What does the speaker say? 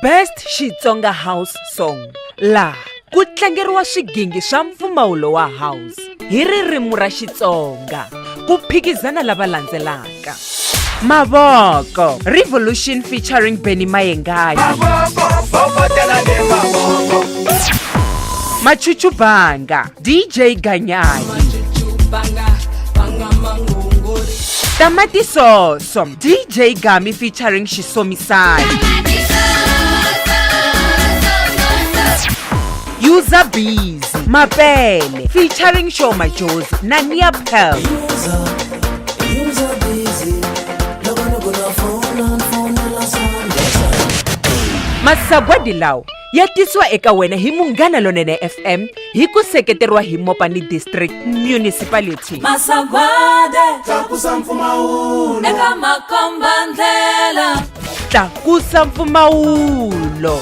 Best Xitsonga House Song, laha ku tlangeriwa swigingi swa mpfumawulo wa house hi ririmi ra Xitsonga ku phikizana lava landzelaka. Mavoko, Revolution featuring Benny Mayengani. Machuchubanga, DJ Ganyani. Tamati Soso, DJ Gami featuring Shisomisani. User Bees, Mapele featuring Shoma Jones, Nania Pearl. Masagwa Dilaw yatiswa eka wena hi Munghana Lonene FM hi ku seketeriwa hi Mopani District Municipality. Masagwade tlakusa mpfumawulo eka makomba ndlela, Tlakusa mpfumawulo.